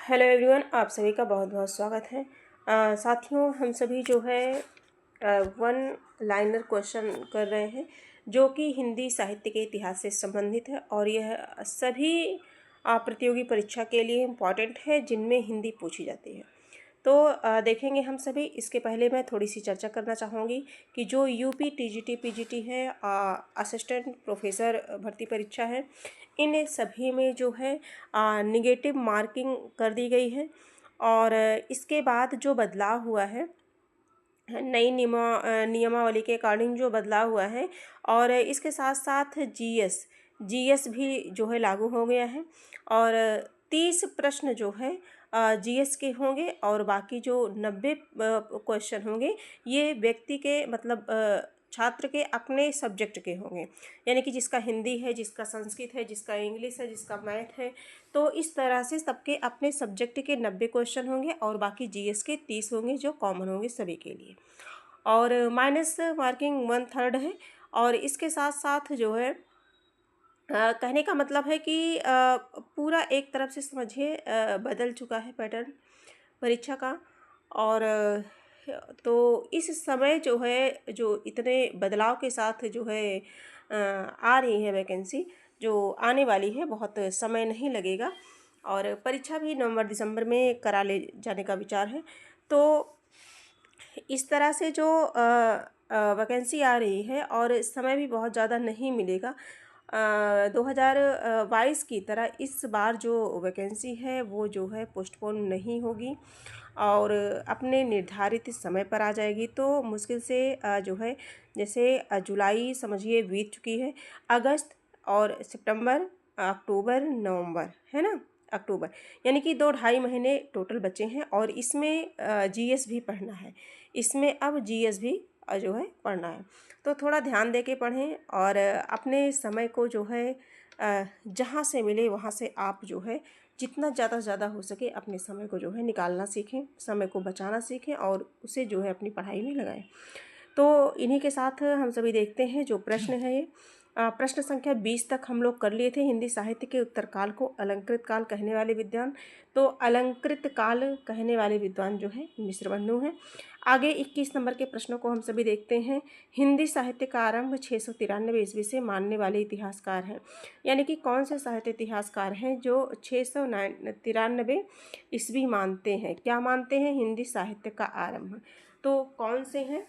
Hello everyone, आप सभी का बहुत बहुत स्वागत है। साथियों, हम सभी जो है वन लाइनर क्वेश्चन कर रहे हैं जो कि हिंदी साहित्य के इतिहास से संबंधित है और यह सभी प्रतियोगी परीक्षा के लिए इम्पॉर्टेंट है जिनमें हिंदी पूछी जाती है। तो देखेंगे हम सभी। इसके पहले मैं थोड़ी सी चर्चा करना चाहूँगी कि जो यूपी टीजीटी पीजीटी है, असिस्टेंट प्रोफेसर भर्ती परीक्षा है, इन सभी में जो है निगेटिव मार्किंग कर दी गई है। और इसके बाद जो बदलाव हुआ है, नई नियमावली के अकॉर्डिंग जो बदलाव हुआ है, और इसके साथ साथ जीएस भी जो है लागू हो गया है। और 30 प्रश्न जो है जीएस के होंगे और बाकी जो 90 क्वेश्चन होंगे ये व्यक्ति के मतलब छात्र के अपने सब्जेक्ट के होंगे, यानी कि जिसका हिंदी है, जिसका संस्कृत है, जिसका इंग्लिश है, जिसका मैथ है। तो इस तरह से सबके अपने सब्जेक्ट के 90 क्वेश्चन होंगे और बाकी जीएस के 30 होंगे जो कॉमन होंगे सभी के लिए। और माइनस मार्किंग 1/3 है। और इसके साथ साथ जो है कहने का मतलब है कि पूरा एक तरफ से समझिए बदल चुका है पैटर्न परीक्षा का। और तो इस समय जो है, जो इतने बदलाव के साथ जो है आ रही है वैकेंसी, जो आने वाली है, बहुत समय नहीं लगेगा। और परीक्षा भी नवंबर दिसंबर में करा ले जाने का विचार है। तो इस तरह से जो वैकेंसी आ रही है और समय भी बहुत ज़्यादा नहीं मिलेगा। 2022 की तरह इस बार जो वैकेंसी है वो जो है पोस्टपोन नहीं होगी और अपने निर्धारित समय पर आ जाएगी। तो मुश्किल से जो है, जैसे जुलाई समझिए बीत चुकी है, अगस्त और सितंबर, अक्टूबर, नवंबर, है ना, अक्टूबर, यानी कि 2-2.5 महीने टोटल बचे हैं। और इसमें जीएस भी पढ़ना है, इसमें अब जीएस भी जो है पढ़ना है। तो थोड़ा ध्यान दे के पढ़ें और अपने समय को जो है जहाँ से मिले वहाँ से आप जो है जितना ज़्यादा से ज़्यादा हो सके अपने समय को जो है निकालना सीखें, समय को बचाना सीखें और उसे जो है अपनी पढ़ाई में लगाएं। तो इन्हीं के साथ हम सभी देखते हैं जो प्रश्न है ये प्रश्न संख्या 20 तक हम लोग कर लिए थे। हिंदी साहित्य के उत्तर काल को अलंकृत काल कहने वाले विद्वान, तो अलंकृत काल कहने वाले विद्वान जो है मिश्रबंधु हैं। आगे 21 नंबर के प्रश्नों को हम सभी देखते हैं। हिंदी साहित्य का आरंभ 693 ईस्वी से मानने वाले इतिहासकार हैं, यानी कि कौन से साहित्य इतिहासकार हैं जो 693 ईस्वी मानते हैं। क्या मानते हैं? हिंदी साहित्य का आरंभ। तो कौन से हैं?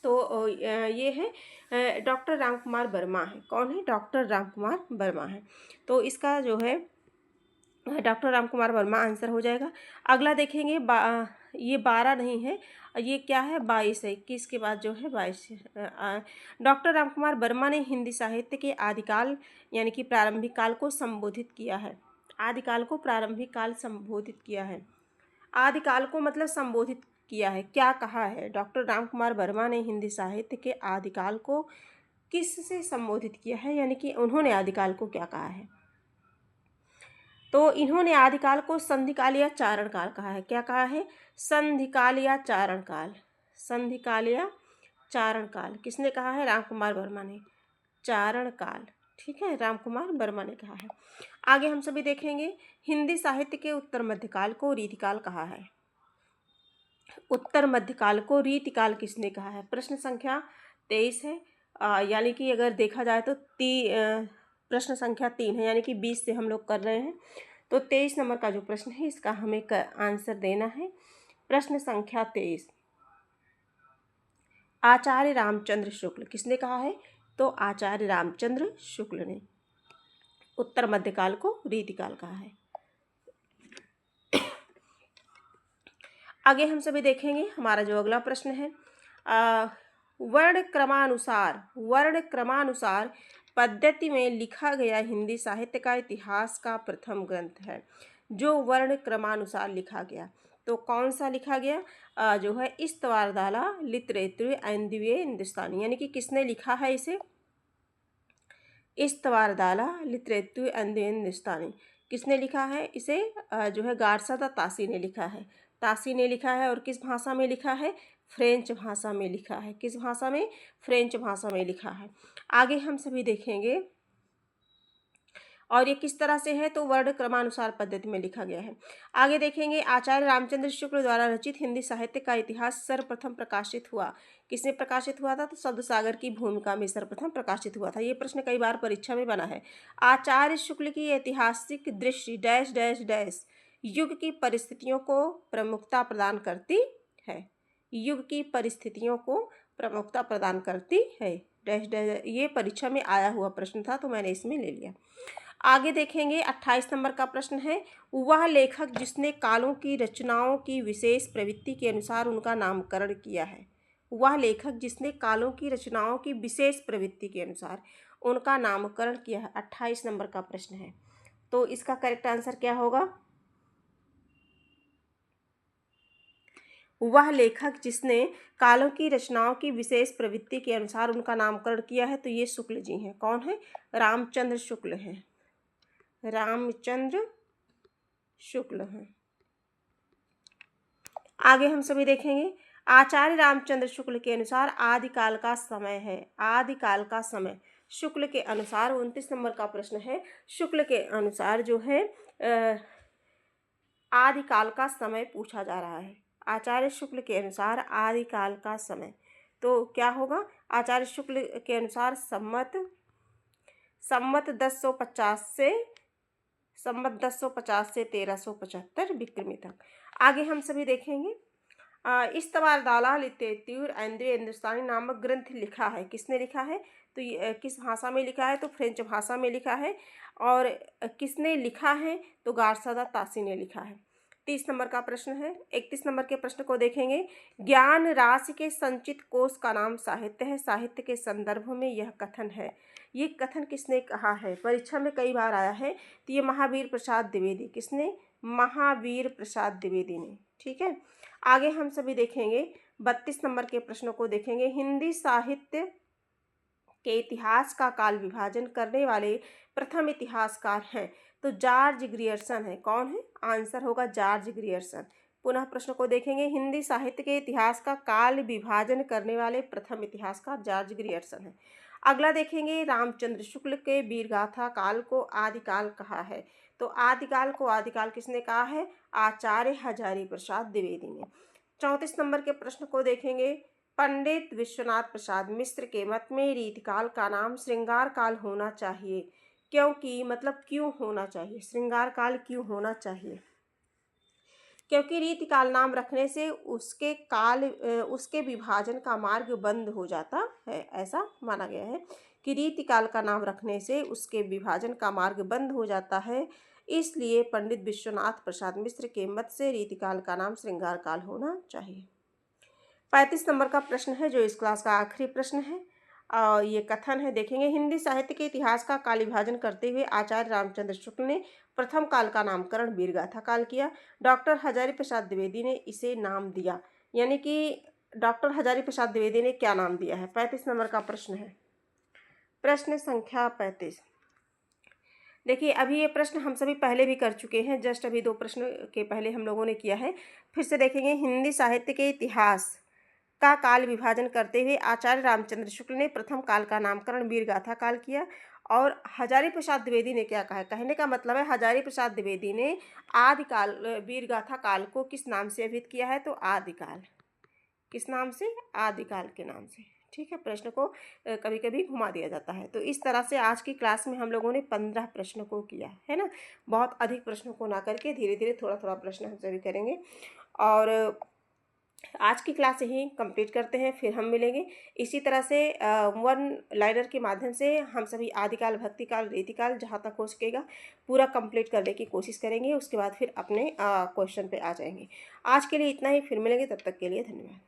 तो ये है डॉक्टर राम कुमार वर्मा है। कौन है? डॉक्टर राम कुमार वर्मा है। तो इसका जो है डॉक्टर राम कुमार वर्मा आंसर हो जाएगा। अगला देखेंगे, ये 12 नहीं है, ये क्या है? 22 है। 21 के बाद जो है 22 डॉक्टर राम कुमार वर्मा ने हिंदी साहित्य के आदिकाल यानी कि प्रारंभिक काल को संबोधित किया है। आदिकाल को प्रारंभिक काल संबोधित किया है। आदिकाल को मतलब संबोधित किया है, क्या कहा है? डॉक्टर राम कुमार वर्मा ने हिंदी साहित्य के आदिकाल को किससे संबोधित किया है, यानी कि उन्होंने आदिकाल को क्या कहा है? तो इन्होंने आदिकाल को संधिकाल या चारण काल कहा है। क्या कहा है? संधिकाल या चारण काल। संधिकाल या चारण काल किसने कहा है? राम कुमार वर्मा ने। चारण काल, ठीक है, राम कुमार वर्मा ने कहा है। आगे हम सभी देखेंगे, हिंदी साहित्य के उत्तर मध्यकाल को रीतिकाल कहा है। उत्तर मध्यकाल को रीतिकाल किसने कहा है? प्रश्न संख्या 23 है, यानी कि अगर देखा जाए तो प्रश्न संख्या 3 है, यानी कि 20 से हम लोग कर रहे हैं। तो 23 नंबर का जो प्रश्न है इसका हमें आंसर देना है। प्रश्न संख्या 23, आचार्य रामचंद्र शुक्ल किसने कहा है? तो आचार्य रामचंद्र शुक्ल ने उत्तर मध्यकाल को रीतिकाल कहा है। आगे हम सभी देखेंगे, हमारा जो अगला प्रश्न है, वर्ण क्रमानुसार पद्धति में लिखा गया हिंदी साहित्य का इतिहास का प्रथम ग्रंथ है। जो वर्ण क्रमानुसार लिखा गया, तो कौन सा लिखा गया? जो है इस्तवारदाला लिटरेतुर ऐंदिवे हिंदुस्तानी, यानी कि किसने लिखा है इसे? इस्तवारदाला लिटरेतुर ऐंदिवे हिंदुस्तानी किसने लिखा है इसे? जो है गारसादा तासी ने लिखा है। तासी ने लिखा है। और किस भाषा में लिखा है? फ्रेंच भाषा में लिखा है। किस भाषा में? फ्रेंच भाषा में लिखा है। आगे हम सभी देखेंगे, और ये किस तरह से है, तो वर्ण क्रमानुसार पद्धति में लिखा गया है। आगे देखेंगे, आचार्य रामचंद्र शुक्ल द्वारा रचित हिंदी साहित्य का इतिहास सर्वप्रथम प्रकाशित हुआ। किसने प्रकाशित हुआ था, तो शब्दसागर की भूमिका में सर्वप्रथम प्रकाशित हुआ था। ये प्रश्न कई बार परीक्षा में बना है। आचार्य शुक्ल की ऐतिहासिक दृष्टि डैश डैश डैश युग की परिस्थितियों को प्रमुखता प्रदान करती है। युग की परिस्थितियों को प्रमुखता प्रदान करती है, डैश डैश। ये परीक्षा में आया हुआ प्रश्न था, तो मैंने इसमें ले लिया। आगे देखेंगे, 28 नंबर का प्रश्न है, वह लेखक जिसने कालों की रचनाओं की विशेष प्रवृत्ति के अनुसार उनका नामकरण किया है। वह लेखक जिसने कालों की रचनाओं की विशेष प्रवृत्ति के अनुसार उनका नामकरण किया है, 28 नंबर का प्रश्न है। तो इसका करेक्ट आंसर क्या होगा, वह लेखक जिसने कालों की रचनाओं की विशेष प्रवृत्ति के अनुसार उनका नामकरण किया है, तो ये शुक्ल जी हैं। कौन है, रामचंद्र शुक्ल हैं, रामचंद्र शुक्ल हैं। आगे हम सभी देखेंगे, आचार्य रामचंद्र शुक्ल के अनुसार आदिकाल का समय है। आदिकाल का समय शुक्ल के अनुसार, 29 नंबर का प्रश्न है, शुक्ल के अनुसार जो है आदिकाल का समय पूछा जा रहा है। आचार्य शुक्ल के अनुसार आदिकाल का समय, तो क्या होगा, आचार्य शुक्ल के अनुसार संमत 1050 से 1375 विक्रमी तक। आगे हम सभी देखेंगे, इस्तवार दालाल इत्तेत्यूर एंद्रे हिंदुस्तानी नामक ग्रंथ लिखा है। किसने लिखा है, तो ये किस भाषा में लिखा है, तो फ्रेंच भाषा में लिखा है। और किसने लिखा है, तो गारसादा तासी ने लिखा है। 30 नंबर का प्रश्न है। 31 नंबर के प्रश्न को देखेंगे, ज्ञान राशि के संचित कोश का नाम साहित्य है। साहित्य के संदर्भ में यह कथन है। ये कथन किसने कहा है, परीक्षा में कई बार आया है, तो ये महावीर प्रसाद द्विवेदी। किसने, महावीर प्रसाद द्विवेदी ने। ठीक है। आगे हम सभी देखेंगे, 32 नंबर के प्रश्नों को देखेंगे, हिंदी साहित्य के इतिहास का काल विभाजन करने वाले प्रथम इतिहासकार हैं, तो जॉर्ज ग्रियर्सन है। कौन है, आंसर होगा जॉर्ज ग्रियर्सन। पुनः प्रश्न को देखेंगे, हिंदी साहित्य के इतिहास का काल विभाजन करने वाले प्रथम इतिहासकार जॉर्ज ग्रियर्सन है। अगला देखेंगे, रामचंद्र शुक्ल के वीरगाथा काल को आदिकाल कहा है, तो आदिकाल को आदिकाल किसने कहा है, आचार्य हजारी प्रसाद द्विवेदी ने। 34 नंबर के प्रश्न को देखेंगे, पंडित विश्वनाथ प्रसाद मिश्र के मत में रीतिकाल का नाम श्रृंगार काल होना चाहिए, क्योंकि मतलब क्यों होना चाहिए, श्रृंगार काल क्यों होना चाहिए, क्योंकि रीतिकाल नाम रखने से उसके विभाजन का मार्ग बंद हो जाता है। ऐसा माना गया है कि रीतिकाल का नाम रखने से उसके विभाजन का मार्ग बंद हो जाता है, इसलिए पंडित विश्वनाथ प्रसाद मिश्र के मत से रीतिकाल का नाम श्रृंगार काल होना चाहिए। 35 नंबर का प्रश्न है, जो इस क्लास का आखिरी प्रश्न है। और ये कथन है, देखेंगे, हिंदी साहित्य के इतिहास का काल विभाजन करते हुए आचार्य रामचंद्र शुक्ल ने प्रथम काल का नामकरण वीरगाथा काल किया। डॉक्टर हजारी प्रसाद द्विवेदी ने इसे नाम दिया, यानी कि डॉक्टर हजारी प्रसाद द्विवेदी ने क्या नाम दिया है। 35 नंबर का प्रश्न है, प्रश्न संख्या 35। देखिए, अभी ये प्रश्न हम सभी पहले भी कर चुके हैं, जस्ट अभी 2 प्रश्न के पहले हम लोगों ने किया है। फिर से देखेंगे, हिंदी साहित्य के इतिहास का काल विभाजन करते हुए आचार्य रामचंद्र शुक्ल ने प्रथम काल का नामकरण वीरगाथा काल किया। और हजारी प्रसाद द्विवेदी ने क्या कहा है, कहने का मतलब है हजारी प्रसाद द्विवेदी ने आदिकाल वीरगाथा काल को किस नाम से अभिहित किया है, तो आदिकाल। किस नाम से, आदिकाल के नाम से। ठीक है, प्रश्न को कभी कभी घुमा दिया जाता है। तो इस तरह से आज की क्लास में हम लोगों ने 15 प्रश्नों को किया है ना, बहुत अधिक प्रश्नों को ना करके धीरे धीरे थोड़ा थोड़ा प्रश्न हम सभी करेंगे। और आज की क्लास यहीं कंप्लीट करते हैं, फिर हम मिलेंगे इसी तरह से वन लाइनर के माध्यम से हम सभी आदिकाल, भक्तिकाल, रीतिकाल जहाँ तक हो सकेगा पूरा कंप्लीट करने की कोशिश करेंगे। उसके बाद फिर अपने क्वेश्चन पे आ जाएंगे। आज के लिए इतना ही, फिर मिलेंगे, तब तक के लिए धन्यवाद।